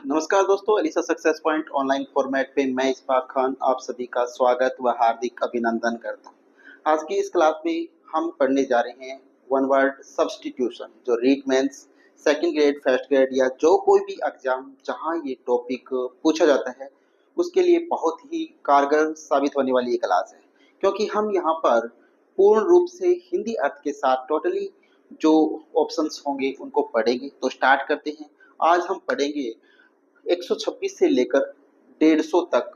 नमस्कार दोस्तों, Elisa success point online format पे मैं इस्फाक खान आप सभी का स्वागत व हार्दिक अभिनंदन करता हूँ। आज की इस क्लास में हम पढ़ने जा रहे हैं वन वर्ड सब्स्टिट्यूशन, जो REET mains second grade, first grade या जो कोई भी एग्जाम जहाँ ये टॉपिक पूछा जाता है उसके लिए बहुत ही कारगर साबित होने वाली ये क्लास है, क्योंकि हम यहाँ पर पूर्ण रूप से हिंदी अर्थ के साथ टोटली जो ऑप्शंस होंगे उनको पढ़ेंगे। तो स्टार्ट करते हैं। आज हम पढ़ेंगे 126 से लेकर 150 तक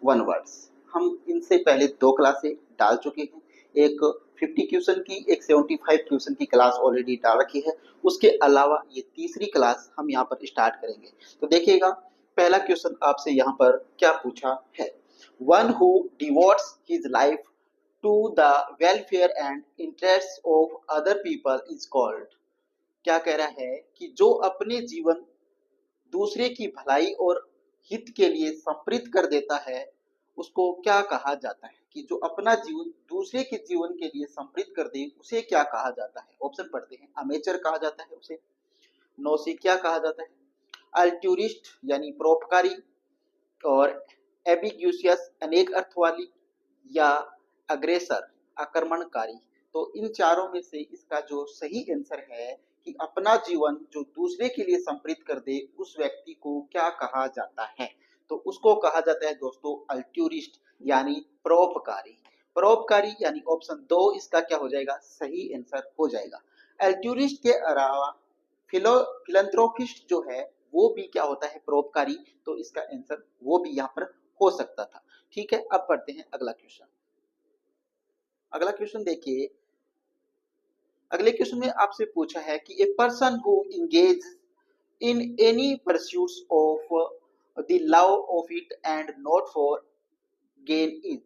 वन वर्ड्स। हम इनसे पहले दो क्लासें डाल चुके हैं, एक 50 क्वेश्चन की, एक 75 क्वेश्चन की क्लास ऑलरेडी डाल रखी है। उसके अलावा ये तीसरी क्लास हम यहाँ पर स्टार्ट करेंगे। तो देखिएगा, पहला क्वेश्चन आपसे यहाँ पर क्या पूछा है। One who devotes his life to the welfare and interest of other people is called. क्या कह रहा है कि जो अपने जीवन दूसरे की भलाई और हित के लिए समर्पित कर देता है उसको क्या कहा जाता है। कि जो अपना जीवन दूसरे के जीवन के लिए समर्पित कर दे उसे क्या कहा जाता है। ऑप्शन पढ़ते हैं। अमेचर कहा जाता है उसे, नौसिखिया कहा जाता है, अल्ट्यूरिस्ट यानी परोपकारी, और एबिग्यूसियस अनेक अर्थ वाली, या अग्रेसर आक्रमणकारी। तो इन चारों में से इसका जो सही आंसर है कि अपना जीवन जो दूसरे के लिए समर्पित कर दे उस व्यक्ति को क्या कहा जाता है। तो उसको कहा जाता है दोस्तों अल्ट्यूरिस्ट यानी परोपकारी। परोपकारी यानी ऑप्शन 2 इसका क्या हो जाएगा, सही आंसर हो जाएगा। अल्ट्यूरिस्ट के अलावा फिलंथ्रोपिस्ट जो है वो भी क्या होता है, परोपकारी। तो इसका आंसर वो भी यहाँ पर हो सकता था। ठीक है, अब पढ़ते हैं अगला क्वेश्चन। अगला क्वेश्चन देखिए। अगले क्वेश्चन में आपसे पूछा है कि ए person who engage in any pursuits of the love of it and not for gain is.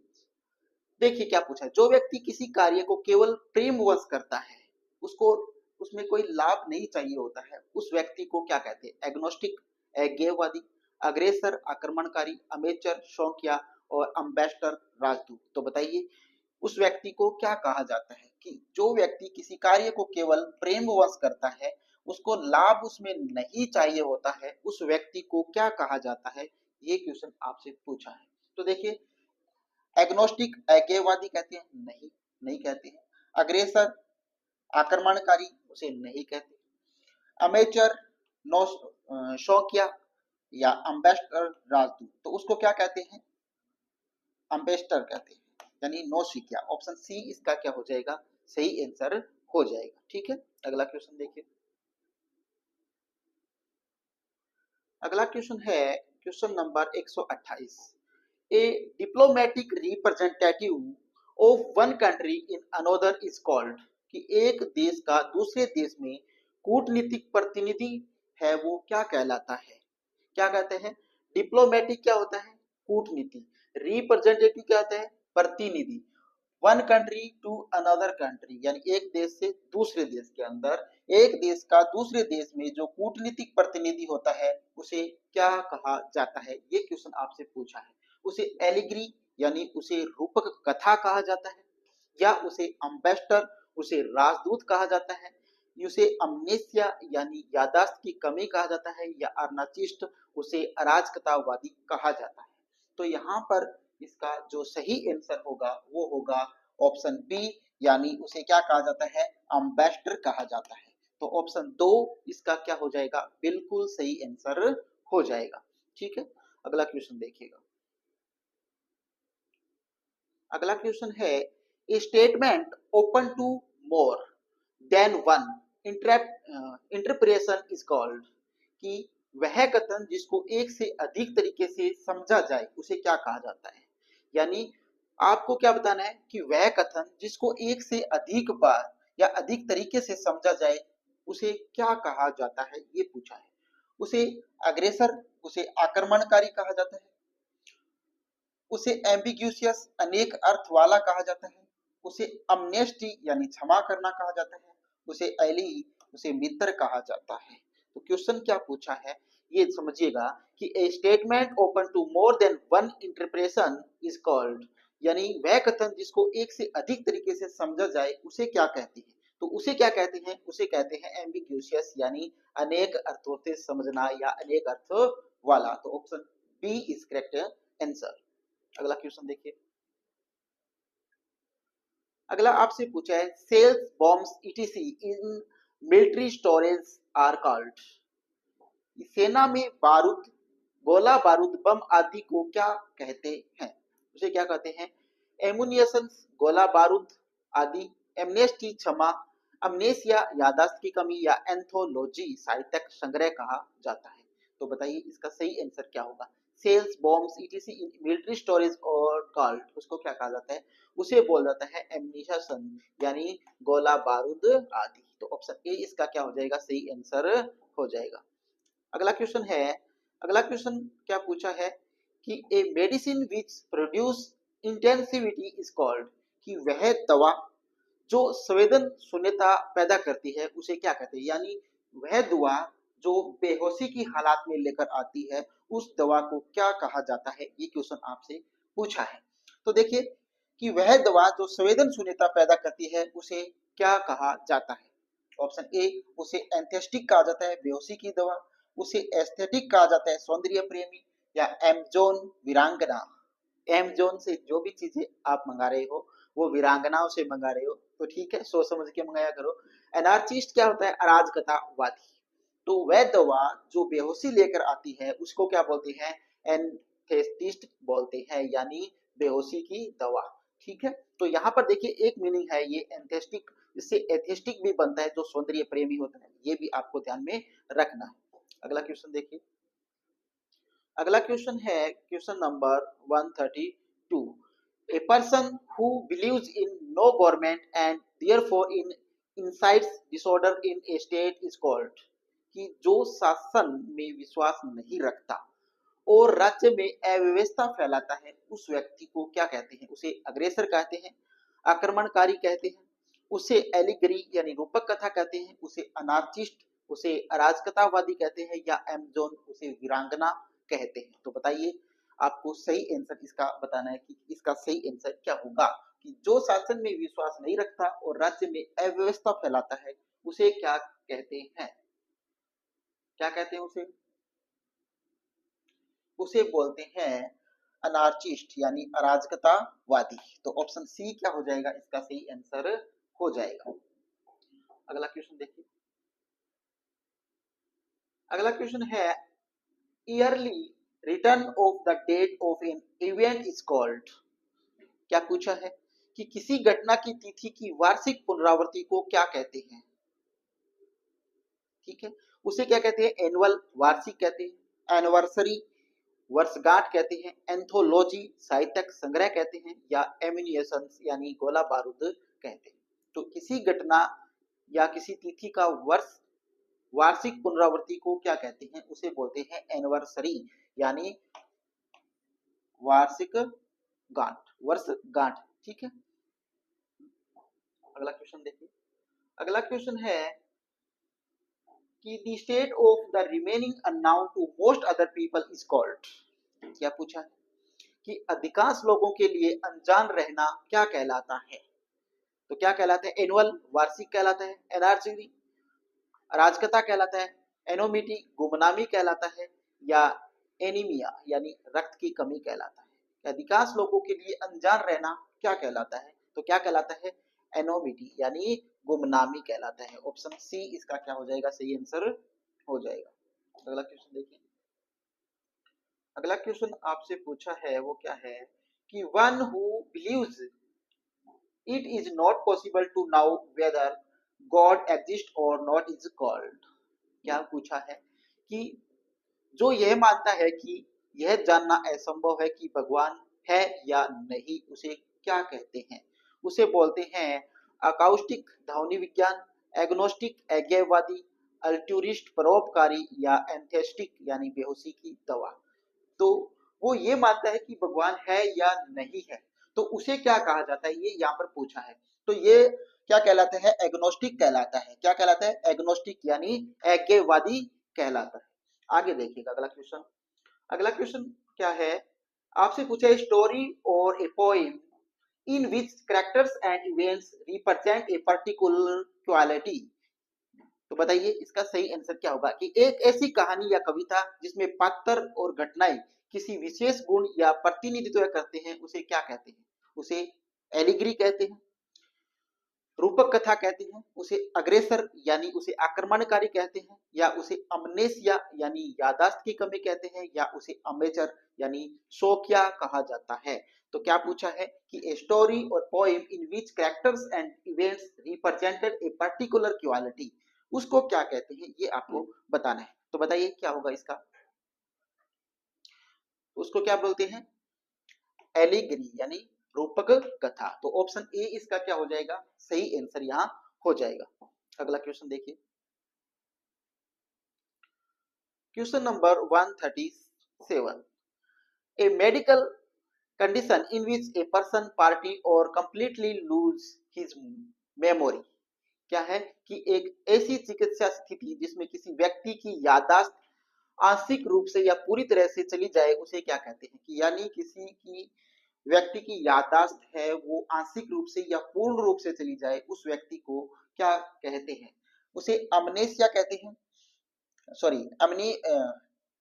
देखिए क्या पूछा है। जो व्यक्ति किसी कार्य को केवल प्रेमवश करता है, उसको उसमें कोई लाभ नहीं चाहिए होता है, उस व्यक्ति को क्या कहते हैं। एग्नोस्टिक, अज्ञेयवादी, अग्रेसर आक्रमणकारी, अमेचर शौकिया, और अम्बेस्टर राजदूत। तो बताइए उस व्यक्ति को क्या कहा जाता है। कि जो व्यक्ति किसी कार्य को केवल प्रेमवश करता है, उसको लाभ उसमें नहीं चाहिए होता है, उस व्यक्ति को क्या कहा जाता है। ये क्वेश्चन आपसे पूछा है। तो देखिए, एग्नोस्टिक अज्ञेयवादी कहते हैं, नहीं नहीं कहते हैं। अग्रेसर आक्रमणकारी उसे नहीं कहते। अमेचर नो शौकिया, या अम्बेस्टर राजदूत, तो उसको क्या कहते हैं, अम्बेस्टर कहते हैं, यानी नौसिखिया। ऑप्शन सी इसका क्या हो जाएगा, सही आंसर हो जाएगा। ठीक है, अगला क्वेश्चन देखिए। अगला क्वेश्चन है question number 128। A diplomatic representative of one country in another is called. कि एक देश का दूसरे देश में कूटनीतिक प्रतिनिधि है वो क्या कहलाता है। क्या कहते हैं। डिप्लोमेटिक क्या होता है, कूटनीति। रिप्रेजेंटेटिव क्या होता है, प्रतिनिधि। One country to another country यानी एक देश से दूसरे देश के अंदर, एक देश का दूसरे देश में जो कूटनीतिक प्रतिनिधि होता है उसे क्या कहा जाता है। ये क्वेश्चन आपसे पूछा है। उसे एलिग्री यानी उसे रूपक कथा कहा जाता है, या उसे अम्बेस्टर उसे राजदूत कहा जाता है, उसे अमनेसिया यानी यादाश्त की कमी कहा जाता है, या अर्नाचिस्ट उसे अराजकतावादी कहा जाता है। तो यहाँ पर इसका जो सही आंसर होगा वो होगा ऑप्शन बी, यानी उसे क्या कहा जाता है, अम्बेस्टर कहा जाता है। तो ऑप्शन 2 इसका क्या हो जाएगा, बिल्कुल सही आंसर हो जाएगा। ठीक है, अगला क्वेश्चन देखिएगा। अगला क्वेश्चन है a statement open to more than one interpretation is called. कि वह कथन जिसको एक से अधिक तरीके से समझा जाए उसे क्या कहा जाता है। यानी आपको क्या बताना है कि वह कथन जिसको एक से अधिक बार या अधिक तरीके से समझा जाए उसे क्या कहा जाता है, ये पूछा है। उसे अग्रेसर उसे आक्रमणकारी कहा जाता है, उसे एम्बिग्यूसियस अनेक अर्थ वाला कहा जाता है, उसे अमनेस्टी यानी क्षमा करना कहा जाता है, उसे एली उसे मित्र कहा जाता है। तो क्वेश्चन क्या पूछा है ये समझिएगा कि a statement open to more than one interpretation is called. यानी वह कथन जिसको एक से अधिक तरीके से समझा जाए उसे क्या कहते हैं। तो उसे क्या कहते हैं, उसे कहते हैं एम्बिग्यूसियस यानी अनेक अर्थों से समझना या अनेक अर्थ वाला, तो option B is correct answer. अगला क्वेश्चन देखिए। अगला आपसे पूछा है shells bombs ETC in military storage are called. सेना में बारूद, गोला बारूद, बम आदि को क्या कहते हैं? उसे क्या कहते हैं? एमुनिशन, गोला बारूद आदि, एमनेस्टी क्षमा, अमनेसिया यादाश्त की कमी, या एंथोलॉजी साहित्यक संग्रह कहा जाता है। तो बताइए इसका सही आंसर क्या होगा? Shells bombs ETC in military storage are called, उसको क्या कहा जाता है? उसे बोल जाता है एमनिशन, यानी गोला बारूद आदि। तो ऑप्शन ए इसका क्या हो जाएगा? सही आंसर हो जाएगा। अगला क्वेश्चन है, अगला क्वेश्चन क्या पूछा है कि a medicine which produce insensitivity is called, कि वह दवा जो संवेदन शून्यता पैदा करती है उसे क्या कहते हैं? यानी वह दवा जो बेहोशी की हालात में लेकर आती है उस दवा को क्या कहा जाता है? ये क्वेश्चन आपसे पूछा है। तो देखिए कि वह दवा जो संवेदन शून्यता पैदा करती है उसे क्या कहा जाता है? ऑप्शन ए उसे एंथेस्टिक कहा जाता है, बेहोशी की दवा, उसे एस्थेटिक कहा जाता है, सौंदर्य प्रेमी, या एमजोन वीरांगना। एमजोन से जो भी चीजें आप मंगा रहे हो वो वीरांगनाओं से मंगा रहे हो तो ठीक है, सोच समझ के मंगाया करो। एनार्चिस्ट क्या होता है? अराजकतावादी। तो वह दवा जो बेहोशी लेकर आती है उसको क्या बोलते हैं? एंथेस्टिस्ट बोलते हैं, यानी बेहोशी की दवा। ठीक है, तो यहाँ पर देखिए एक मीनिंग है ये एंथेस्टिक, इससे एथेस्टिक भी बनता है जो सौंदर्य प्रेमी होता है, ये भी आपको ध्यान में रखना है। अगला क्वेश्चन देखिए। अगला क्वेश्चन है question number 132। A person who believes in no government and therefore in incites disorder in a state is called, कि जो शासन में विश्वास नहीं रखता और राज्य में अव्यवस्था फैलाता है उस व्यक्ति को क्या कहते हैं? उसे अग्रेसर कहते हैं, आक्रमणकारी कहते हैं, उसे एलिगरी यानी रूपक कथा कहते हैं, उसे अनार्चिस्ट, उसे अराजकतावादी कहते हैं, या एमजोन उसे वीरांगना कहते हैं। तो बताइए आपको सही आंसर इसका बताना है कि इसका सही आंसर क्या होगा? कि जो शासन में विश्वास नहीं रखता और राज्य में अव्यवस्था फैलाता है उसे क्या कहते हैं? क्या कहते हैं उसे? उसे बोलते हैं अनार्चिस्ट यानी अराजकतावादी। तो ऑप्शन सी क्या हो जाएगा? इसका सही आंसर हो जाएगा। अगला क्वेश्चन देखिए। अगला क्वेश्चन है yearly return of the date of an event is called. क्या पूछा है कि किसी घटना की तिथि की वार्षिक पुनरावृत्ति को क्या कहते हैं? ठीक है, उसे क्या कहते हैं? एनुअल वार्षिक कहते हैं, एनिवर्सरी वर्षगांठ कहते हैं, एंथोलॉजी साहित्यक संग्रह कहते हैं, या एम्यूनिशन यानी गोला बारूद कहते हैं। तो किसी घटना या किसी तिथि का वर्ष वार्षिक पुनरावृत्ति को क्या कहते हैं? उसे बोलते हैं एनिवर्सरी यानी वार्षिक गांठ, वर्षगांठ। ठीक है, अगला क्वेश्चन देखिए। अगला क्वेश्चन है कि the state of the remaining unknown to most other people is called. क्या पूछा है कि अधिकांश लोगों के लिए अनजान रहना क्या कहलाता है? तो क्या कहलाता है? एनुअल वार्षिक कहलाता है, एनआरसी अराजकता कहलाता है, एनोमिटी गुमनामी कहलाता है, या एनीमिया यानी रक्त की कमी कहलाता है। अधिकांश लोगों के लिए अनजान रहना क्या कहलाता है? तो क्या कहलाता है? एनोमिटी यानी गुमनामी कहलाता है। ऑप्शन सी इसका क्या हो जाएगा? सही आंसर हो जाएगा। अगला क्वेश्चन देखिए। अगला क्वेश्चन आपसे पूछा है वो क्या है कि one who believes it is not possible to know whether God exist or not is called. क्या पूछा है कि जो यह मानता है कि यह जानना असंभव है कि भगवान है या नहीं उसे क्या कहते हैं? उसे बोलते हैं अकाउस्टिक ध्वनि विज्ञान, एग्नोस्टिक अज्ञेयवादी, अल्ट्यूरिस्ट परोपकारी, या एंथेस्टिक यानी बेहोशी की दवा। तो वो ये मानता है कि भगवान है या नहीं है तो उसे क्या कहा जाता है? ये यहाँ पर पूछा है। तो ये क्या कहलाता है? एग्नोस्टिक कहलाता है। क्या कहलाता है? एग्नोस्टिक यानी अज्ञेयवादी कहलाता है। आगे देखिएगा अगला क्वेश्चन। अगला क्वेश्चन क्या है? आपसे पूछा है स्टोरी और a poem in which characters and events represent a particular quality. तो बताइए इसका सही आंसर क्या होगा कि एक ऐसी कहानी या कविता जिसमें पात्र और घटनाएं किसी विशेष गुण या प्रतिनिधित्व करते हैं उसे क्या कहते हैं? उसे एलिगरी कहते हैं, रूपक कथा कहते हैं, उसे अग्रेसर यानी उसे आक्रमणकारी कहते हैं, या उसे अमनेसिया यानी यादाश्त की कमी कहते हैं, या उसे अमेचर यानी शौकिया कहा जाता है। तो क्या पूछा है कि ए स्टोरी और poem in which characters and events represented a particular quality, उसको क्या कहते हैं ये आपको बताना है। तो बताइए क्या होगा इसका? उसको क्या बोलते हैं? एलिगरी यानी रूपक कथा। तो ऑप्शन ए इसका क्या हो जाएगा? सही आंसर यहाँ हो जाएगा। अगला क्वेश्चन देखिए, question number 137। A medical condition in which a person party or completely lose his memory, क्या है कि एक ऐसी चिकित्सा स्थिति जिसमें किसी व्यक्ति की याददाश्त आंशिक रूप से या पूरी तरह से चली जाए उसे क्या कहते हैं? कि यानी किसी की व्यक्ति की याददाश्त है वो आंशिक रूप से या पूर्ण रूप से चली जाए उस व्यक्ति को क्या कहते हैं? उसे अमनेसिया कहते हैं, सॉरी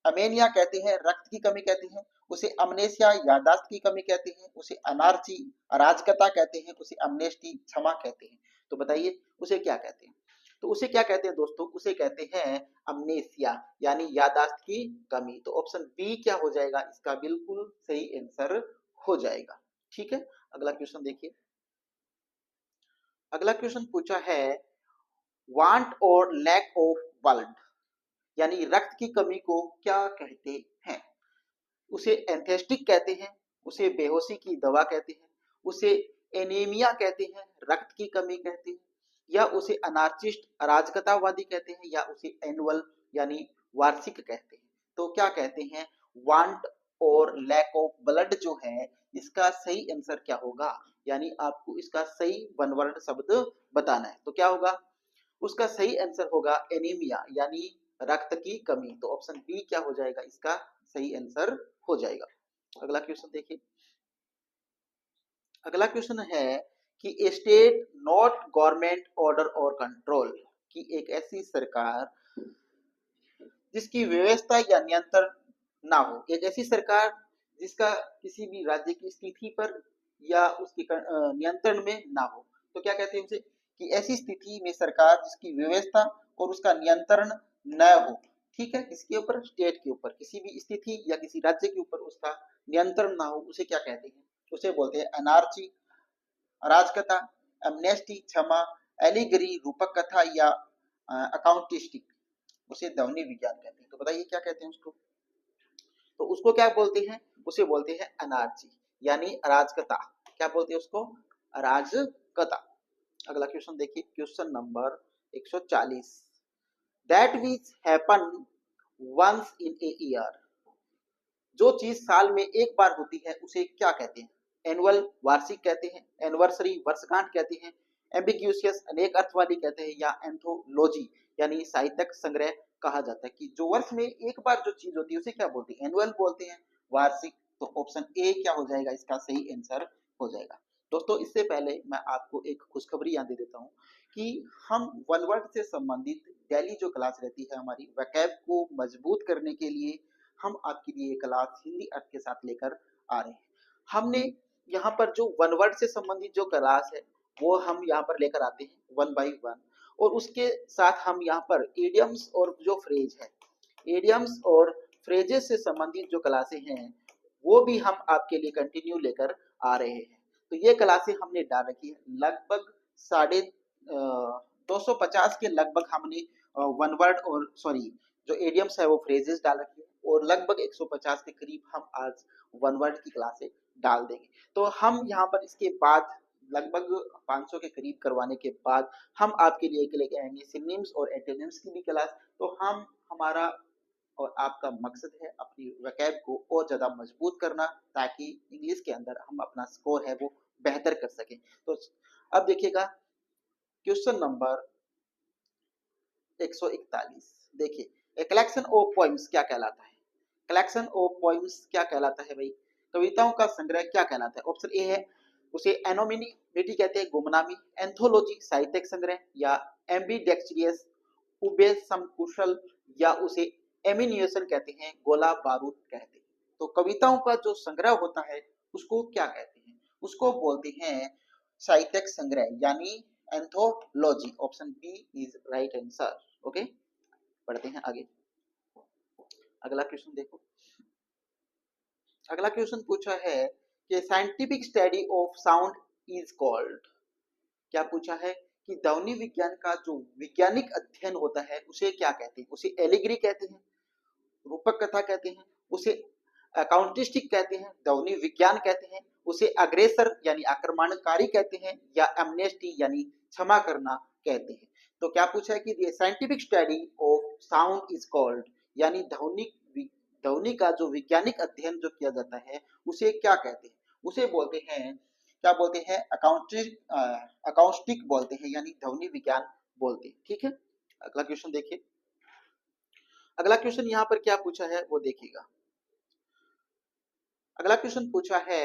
अमेनिया कहते हैं, रक्त की कमी कहते हैं, उसे अमनेसिया याददाश्त की कमी कहते हैं, उसे अनार्ची अराजकता कहते हैं, उसे अमनेस्टी क्षमा कहते हैं। तो बताइए उसे क्या कहते हैं? तो उसे क्या कहते हैं दोस्तों? उसे कहते हैं अमनेसिया यानी याददाश्त की कमी। तो ऑप्शन बी क्या हो जाएगा? इसका बिल्कुल सही आंसर हो जाएगा। ठीक है, अगला क्वेश्चन देखिए। अगला क्वेश्चन पूछा है वांट और लैक ऑफ ब्लड यानी रक्त की कमी को क्या कहते हैं? उसे एंथेस्टिक कहते हैं, उसे बेहोशी की दवा कहते हैं, उसे एनीमिया कहते हैं, रक्त की कमी कहते हैं, या उसे अनार्चिस्ट अराजकतावादी कहते हैं, या उसे एनुअल यानी वार्षिक कहते हैं। तो क्या कहते हैं? वांट और लैक ऑफ ब्लड जो है इसका सही आंसर क्या होगा? यानी आपको इसका सही वन वर्ड शब्द बताना है। तो क्या होगा? उसका सही आंसर होगा एनीमिया यानी रक्त की कमी। तो ऑप्शन बी क्या हो जाएगा? इसका सही आंसर हो जाएगा। अगला क्वेश्चन देखिए। अगला क्वेश्चन है कि स्टेट नॉट गवर्नमेंट ऑर्डर और कंट्रोल, की एक ऐसी सरकार जिसकी व्यवस्था या नियंत्रण ना हो, एक ऐसी सरकार जिसका किसी भी राज्य की स्थिति पर या उसके नियंत्रण में ना हो। तो क्या कहते हैं उसे? कि ऐसी स्थिति में सरकार जिसकी व्यवस्था और उसका नियंत्रण न हो। ठीक है, किसके ऊपर? स्टेट के ऊपर, किसी भी स्थिति या किसी राज्य के ऊपर उसका नियंत्रण ना हो उसे क्या कहते हैं? उसे बोलते हैं अनार्ची, अराजकता, एमनेस्टी क्षमा, एलिगरी रूपक कथा, या अकाउंटिस्टिक, उसे ध्वनि विज्ञान कहते हैं। तो बताइए क्या कहते हैं उसको? तो उसको क्या बोलते हैं? उसे बोलते हैं अनार्ची यानी अराजकता। क्या बोलते हैं उसको? अराजकता। अगला क्वेश्चन देखिए, question number 140। That which happen once in a year, जो चीज साल में एक बार होती है उसे क्या कहते हैं? एनुअल वार्षिक कहते हैं, एनिवर्सरी वर्षगांठ कहते हैं, एम्बिग्यूसियस अनेक अर्थ वाली कहते हैं, या एंथोलॉजी यानी साहित्यिक संग्रह कहा जाता है। कि जो वर्ष में एक बार जो चीज होती है उसे क्या बोलते हैं? एनुअल बोलते हैं, वार्षिक। तो ऑप्शन ए क्या हो जाएगा? इसका सही आंसर हो जाएगा। दोस्तों इससे पहले मैं आपको एक खुशखबरी याद दे देता हूँ कि हम वन वर्ड से संबंधित डेली जो क्लास रहती है हमारी वोकैब को मजबूत करने के लिए हम आपके लिए क्लास हिंदी अर्थ के साथ लेकर आ रहे हैं। हमने यहाँ पर जो वन वर्ड से संबंधित जो क्लास है वो हम यहाँ पर लेकर आते हैं वन बाई वन, और उसके साथ हम यहाँ पर इडियम्स और जो फ्रेज है, इडियम्स और फ्रेजेस से संबंधित जो क्लासें हैं वो भी हम आपके लिए कंटिन्यू लेकर आ रहे हैं। तो ये क्लासें हमने डाल रखी है लगभग 250 के लगभग हमने वन वर्ड और सॉरी जो इडियम्स है वो फ्रेजेस डाल रखी है, और लगभग 150 के करीब हम आज वन वर्ड की क्लासें डाल देंगे। तो हम यहाँ पर इसके बाद लगभग 500 के करीब करवाने के बाद हम आपके लिए लेके आएंगे सिनोनिम्स और एंटोनिम्स की भी क्लास। तो हम हमारा और आपका मकसद है अपनी वोकैब को और ज्यादा मजबूत करना ताकि इंग्लिश के अंदर हम अपना स्कोर है वो बेहतर कर सकें। तो अब देखिएगा क्वेश्चन नंबर 141। देखिए ए कलेक्शन ऑफ पोएम्स क्या कहलाता है? कलेक्शन ऑफ पोएम्स क्या कहलाता है भाई? कविताओं का संग्रह क्या कहलाता है? ऑप्शन ए है उसे एनोमिनिटी कहते हैं, गुमनामी, एंथोलॉजी साहित्यिक संग्रह, या एम्बीडेक्स्ट्रियस उबे समकुशल या उसे एमिनिएशन कहते हैं, गोला बारूद कहते हैं। तो कविताओं का जो संग्रह होता है उसको क्या कहते हैं? उसको बोलते हैं साहित्यिक संग्रह यानी anthology. Option B is right answer. Okay, पढ़ते हैं आगे। अगला क्वेश्चन देखो। अगला क्वेश्चन पूछा है कि scientific study of sound is called. क्या पूछा है कि ध्वनि विज्ञान का जो वैज्ञानिक अध्ययन होता है उसे क्या कहते हैं? उसे एलिग्री कहते हैं, रूपक कथा कहते हैं, उसे अकाउंटिस्टिक कहते हैं, ध्वनि विज्ञान कहते हैं, उसे अग्रेसर यानी आक्रमणकारी कहते हैं, या एमनेस्टी यानी क्षमा करना कहते हैं। तो क्या पूछा है कि scientific study of sound is called, यानी ध्वनि का जो वैज्ञानिक अध्ययन जो किया जाता है उसे क्या कहते हैं? उसे बोलते हैं, क्या बोलते हैं? अकाउस्टिक बोलते हैं, यानी ध्वनि विज्ञान बोलते हैं। ठीक है, अगला क्वेश्चन देखिए। अगला क्वेश्चन यहाँ पर क्या पूछा है वो देखिएगा। अगला क्वेश्चन पूछा है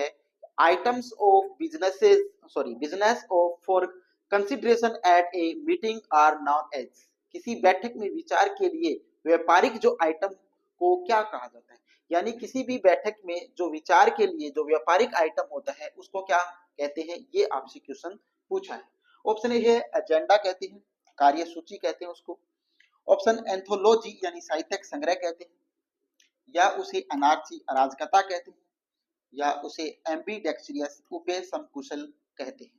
items of business of for consideration at a meeting are known as. किसी बैठक में विचार के लिए व्यापारिक जो आइटम को क्या कहा जाता है? यानी किसी भी बैठक में जो विचार के लिए जो व्यापारिक आइटम होता है उसको क्या कहते हैं? ये आपसे क्वेश्चन पूछा है। ऑप्शन ए है एजेंडा कहते हैं, कार्यसूची कहते हैं उसको। ऑप्शन एंथोलॉजी यानी साहित्यिक संग्रह कहते हैं, या उसे अनार्ची अराजकता कहते हैं, या उसे एम्बीडेक्स्ट्रियस उभय समकुशल कहते हैं।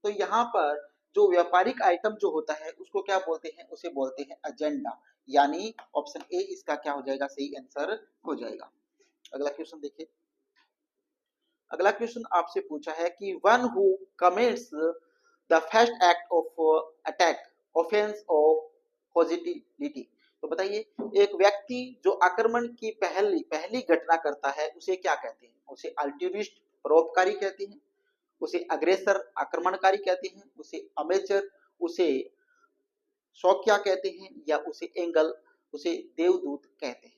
तो यहाँ पर जो व्यापारिक आइटम जो होता है उसको क्या बोलते हैं? उसे बोलते हैं एजेंडा, यानी ऑप्शन ए इसका क्या हो जाएगा? सही आंसर हो जाएगा। अगला क्वेश्चन देखिए। अगला क्वेश्चन आपसे पूछा है कि one who commits the first act of attack offence of positivity. तो बताइए, एक व्यक्ति जो आक्रमण की पहली घटना करता है उसे क्या कहते हैं? उसे अल्ट्रुइस्ट परोपकारी कहते हैं, उसे अग्रेसर आक्रमणकारी कहते हैं, उसे अमेचर उसे शौकिया कहते हैं, या उसे एंगल उसे देवदूत कहते हैं।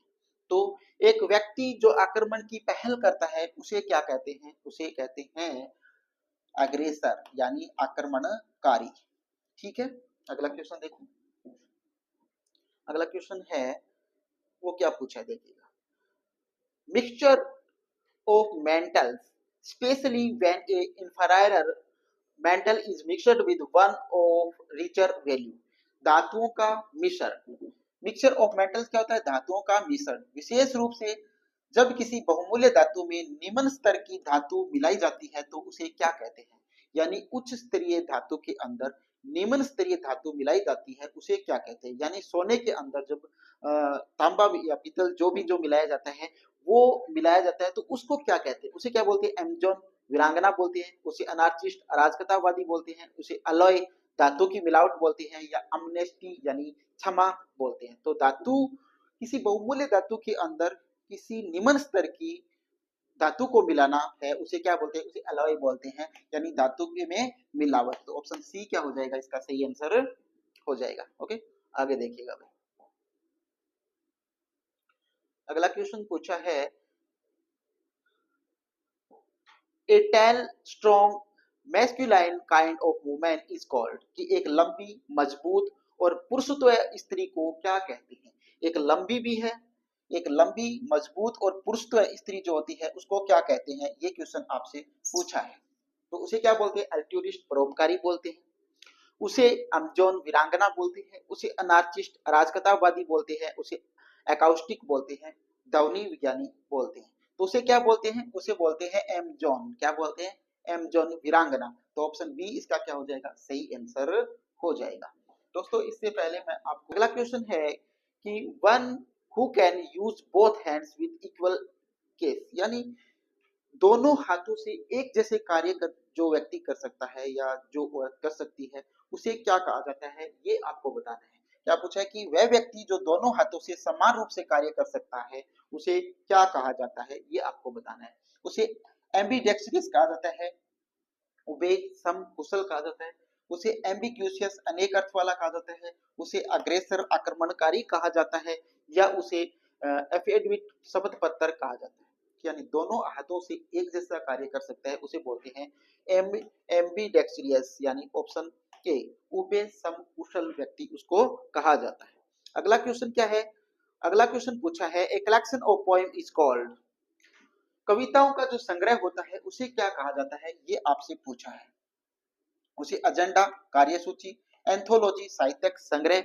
तो एक व्यक्ति जो आक्रमण की पहल करता है उसे क्या कहते हैं? उसे कहते हैं अग्रेसर यानी आक्रमणकारी। ठीक है, अगला क्वेश्चन देखो। अगला क्वेश्चन है वो क्या पूछा है देखिएगा। Mixture of metals, especially when a inferior metal is mixed with one of richer value। धातुओं का मिश्रण, मिक्सचर ऑफ मेटल्स क्या होता है? धातुओं का मिश्रण। विशेष रूप से जब किसी बहुमूल्य धातु में निम्न स्तर की धातु मिलाई जाती है तो उसे क्या कहते हैं? यानी उच्च स्तरीय धातु के अंदर निम्न स्तरीय धातु मिलाई जाती है उसे क्या कहते हैं? यानी सोने के अंदर जब तांबा या पीतल जो मिलाया जाता है वो मिलाया जाता है तो उसको क्या कहते हैं? उसे क्या बोलते हैं? एमेजॉन वीरांगना बोलते हैं, उसे अनार्चिस्ट अराजकतावादी बोलते हैं, उसे अलॉय धातु की मिलावट बोलते हैं, या अमनेस्टी यानी क्षमा बोलते हैं। तो धातु किसी बहुमूल्य धातु के अंदर किसी निम्न स्तर की धातु को मिलाना है उसे क्या बोलते हैं? उसे अलॉय बोलते हैं, यानी धातु में मिलावट। तो ऑप्शन सी क्या हो जाएगा? इसका सही आंसर हो जाएगा। ओके, आगे देखिएगा भाई। अगला क्वेश्चन पूछा है a tall strong masculine kind of women is called. कि एक लंबी मजबूत और पुरुषत्व स्त्री को क्या कहते हैं? एक लंबी भी है, एक लंबी मजबूत और पुरुषत्व स्त्री जो होती है उसको क्या कहते हैं? ये क्वेश्चन आपसे पूछा है। तो उसे क्या बोलते हैं? अल्ट्रुइस्ट परोपकारी बोलते हैं, उसे अमेजॉन वीरांगना बोलते हैं, उसे अनार्चिस्ट अराजकतावादी बोलते हैं, उसे एकाउस्टिक बोलते हैं, ध्वनि विज्ञानी बोलते हैं। तो उसे क्या बोलते हैं? उसे बोलते हैं एमजॉन। क्या बोलते हैं? एमजॉन वीरांगना। तो ऑप्शन बी इसका क्या हो जाएगा? सही आंसर हो जाएगा। दोस्तों इससे पहले मैं आपको अगला क्वेश्चन है कि one who can use both hands with equal case, यानी दोनों हाथों से एक जैसे कार्य जो व्यक्ति कर सकता है या जो औरत कर सकती है उसे क्या कहा जाता है? ये आपको बताना है। क्या पूछा है कि वह व्यक्ति जो दोनों हाथों से समान रूप से कार्य कर सकता है उसे क्या कहा जाता है? ये आपको बताना है। उसे एम्बीडेक्स्ट्रियस कहा जाता है, उबे सम कुशल कहा जाता है, उसे एम्बिग्यूसियस अनेक अर्थ वाला कहा जाता है, उसे अग्रेसर आक्रमणकारी कहा जाता है, या उसे एफिडेविट शपथ पत्र कहा जाता है। यानी दोनों हाथों से एक जैसा कार्य कर सकता है उसे बोलते हैं एम्बीडेक्स्ट्रियस, यानी ऑप्शन ए उबे सम कुशल व्यक्ति उसको कहा जाता है। अगला क्वेश्चन क्या है? अगला क्वेश्चन पूछा है a collection of poem is called. कविताओं का जो संग्रह होता है उसे क्या कहा जाता है, ये आपसे पूछा है। उसे एजेंडा कार्यसूची, एंथोलॉजी साहित्यिक संग्रह,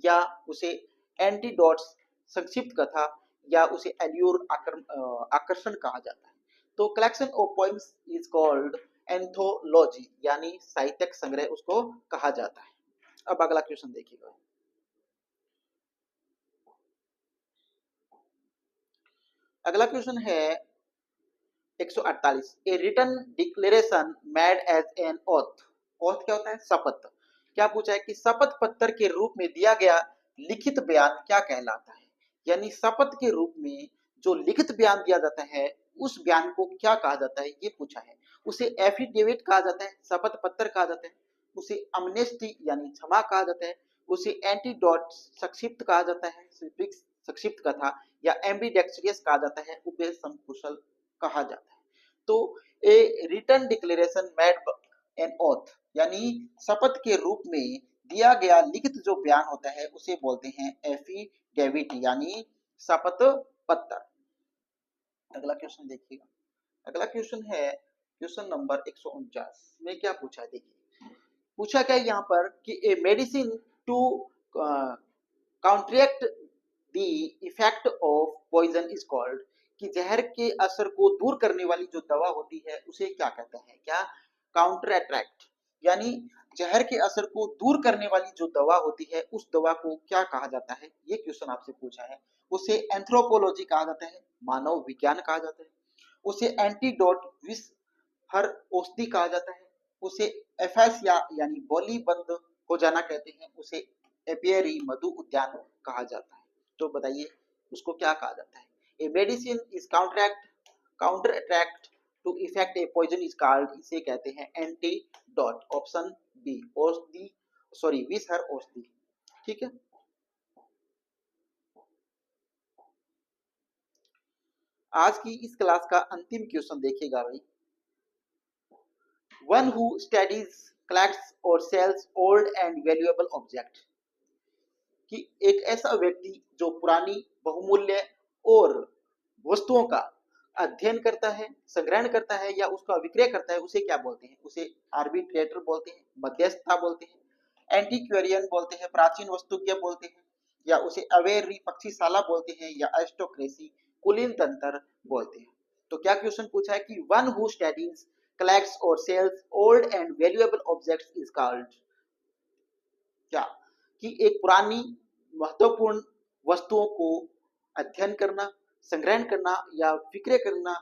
या उसे एंटीडोट्स संक्षिप्त कथा, या उसे एल्यूर आकर्षण कहा जाता है। तो collection of poems is called anthology, यानी साहित्यिक संग्रह उसको कहा जाता है। अब अगला क्वेश्चन देखिएगा। अगला क्वेश्चन है 148 a written declaration made as an oath. Oath क्या होता है? शपथ। क्या पूछा है कि शपथ पत्र के रूप में दिया गया लिखित बयान क्या कहलाता है, यानी शपथ के रूप में जो लिखित बयान दिया जाता है उस बयान को क्या कहा जाता है, ये पूछा है। उसे एफिडेविट कहा जाता है, शपथ पत्र कहा जाता है, उसे अमनेस्टी यानी क्षमा कहा जाता है, उसे एंटीडोट संक्षिप्त कहा जाता है, संक्षिप्त कथा, या एम्बिडेक्सरियस कहा जाता है, उपदेश संकुशल कहा जाता है। तो a written declaration made an oath, यानी शपथ के रूप में दिया गया लिखित जो बयान होता है उसे बोलते हैं एफिडेविट, यानी शपथ पत्र। अगला क्वेश्चन देखिएगा। अगला क्वेश्चन है क्वेश्चन नंबर 149 में क्या पूछा है, देखिए पूछा क्या है यहाँ पर कि a medicine to counteract the effect of poison is called, कि जहर के असर को दूर करने वाली जो दवा होती है उसे क्या कहते हैं? क्या? काउंटर अट्रैक्ट, यानी जहर के असर को दूर करने वाली जो दवा होती है उस दवा को क्या कहा जाता है, ये क्वेश्चन आपसे पूछा है। उसे एंथ्रोपोलॉजी कहा जाता है, मानव विज्ञान कहा जाता है, उसे एंटीडोट विष हर औषधि कहा जाता है, उसे एफेसिया यानी बोली बंद हो जाना कहते हैं, उसे एपियरी मधु उद्यान कहा जाता है। तो बताइए उसको क्या कहा जाता है? A medicine is counteract to effect a poison is called, इसे कहते हैं एंटीडोट। ऑप्शन बी औषधि, सॉरी विषहर औषधि। ठीक है। आज की इस क्लास का अंतिम क्वेश्चन देखिएगा भाई। वन हु स्टडीज कलेक्ट्स और sells old and valuable object, कि एक ऐसा व्यक्ति जो पुरानी बहुमूल्य और वस्तुओं का अध्ययन करता है, संग्रहण करता है या उसका विक्रय करता है, उसे क्या बोलते हैं? उसे आर्बिट्रेटर बोलते हैं, मध्यस्थता बोलते हैं, एंटीक्वेरियन बोलते हैं, प्राचीन वस्तुज्ञ बोलते हैं, या उसे अवेरी पक्षीशाला बोलते हैं, या एरिस्टोक्रेसी कुलीन तंत्र बोलते हैं। तो क्या क्वेश्चन पूछा है कि वन हु स्टडीज कलेक्ट्स और sells old and valuable objects is called, क्या? कि एक पुरानी महत्वपूर्ण वस्तुओं को अध्ययन करना, संग्रहण करना या विक्रय करना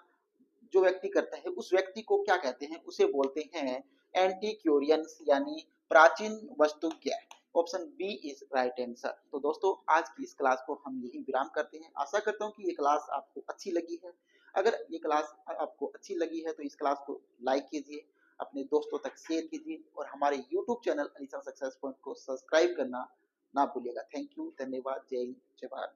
जो व्यक्ति करता है उस व्यक्ति को क्या कहते हैं? उसे बोलते हैं एंटीक्वेरियंस, यानी प्राचीन वस्तुज्ञ। Option B is right answer. तो दोस्तों आज की इस क्लास को हम यही विराम करते हैं। आशा करता हूँ कि ये क्लास आपको अच्छी लगी है। अगर ये क्लास आपको अच्छी लगी है तो इस क्लास को लाइक कीजिए, अपने दोस्तों तक शेयर कीजिए और हमारे YouTube channel Alison success point को सब्सक्राइब करना ना भूलिएगा। थैंक यू, धन्यवाद, जय हिंद, जय भारत।